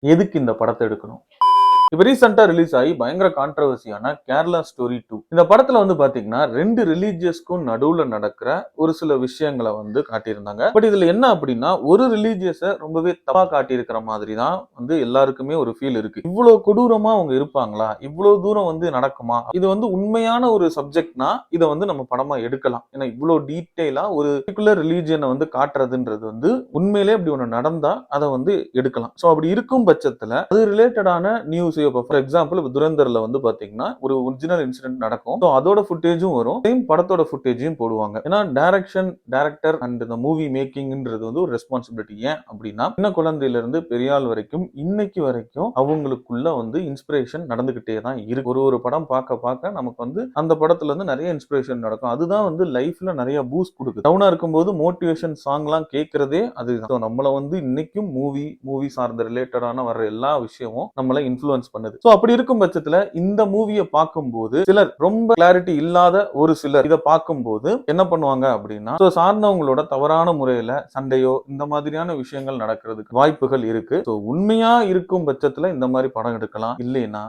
எதுக்கு இந்த படத்தை எடுக்கணும்? இப்ப ரீசெண்டா ரிலீஸ் ஆகி பயங்கர கான்ட்ரவர்சியான கேரளா ஸ்டோரி 2 இந்த படத்துல வந்து பாத்தீங்கன்னா 2 ரிலீஜியஸ்க்கும் நடுவுல நடக்கிற ஒரு சில விஷயங்களை வந்து காட்டியிருந்தாங்க. பட் இதுல என்ன அப்படின்னா ஒரு ரிலீஜியஸ ரொம்பவே தப்பா காட்டியிருக்கிற மாதிரி தான் வந்து எல்லாருக்குமே ஒரு ஃபீல் இருக்கு. இவ்வளவு கொடூரமா அவங்க இருப்பாங்களா? இவ்வளவு தூரம் வந்து நடக்குமா? இது வந்து உண்மையான ஒரு சப்ஜெக்ட்னா இதை வந்து நம்ம படமா எடுக்கலாம். ஏன்னா இவ்வளவு டீட்டெயிலா ஒரு பர்டிகுலர் ரிலீஜியனை வந்து காட்டுறதுன்றது வந்து உண்மையிலே அப்படி ஒண்ணு நடந்தா அதை வந்து எடுக்கலாம். சோ அப்படி இருக்கும் பட்சத்துல அது ரிலேட்டடான நியூஸ் ஃபார் எக்ஸாம்பிள் துரந்தர்ல வந்து பாத்தீங்கன்னா ஒரு ஒரிஜினல் இன்சிடென்ட் நடக்கும். அதோட ஃபுட்டேஜும் வரும், சேம் படத்தோட ஃபுட்டேஜையும் போடுவாங்க. ஏன்னா டைரக்டர் அண்ட் இந்த மூவி மேக்கிங்ன்றது வந்து ஒரு ரெஸ்பான்சிபிலிட்டி. ஏன் அப்படின்னா சின்ன குழந்தையில இருந்து பெரியாள் வரைக்கும் இன்னைக்கு வரைக்கும் அவங்களுக்குள்ள வந்து இன்ஸ்பிரேஷன் நடந்துகிட்டே தான் இருக்கு. ஒரு படம் பார்க்க பார்க்க நமக்கு வந்து அந்த படத்துல இருந்து நிறைய இன்ஸ்பிரேஷன் நடக்கும். அதுதான் வந்து லைஃப்ல நிறைய பூஸ்ட் கொடுக்குது. டவுனா இருக்கும்போது மோட்டிவேஷன் சாங் எல்லாம் கேட்கறதே அதுதான். நம்மள வந்து இன்னைக்கும் மூவி சார்ந்த ரிலேட்டடான வர்ற எல்லா விஷயமும் நம்மள இன்ஃப்ளூயன்ஸ் பண்ணுது. சோ அப்படி இருக்கும் பட்சத்துல இந்த மூவியை பார்க்கும்போது சிலர் ரொம்ப கிளாரிட்டி இல்லாத ஒரு சிலர் இதை பார்க்கும்போது என்ன பண்ணுவாங்க அப்படின்னா சார்ந்தவங்களோட தவறான முறையில சண்டையோ இந்த மாதிரியான விஷயங்கள் நடக்கிறதுக்கு வாய்ப்புகள் இருக்கு. உண்மையா இருக்கும் பட்சத்துல இந்த மாதிரி படம் எடுக்கலாம். இல்லைன்னா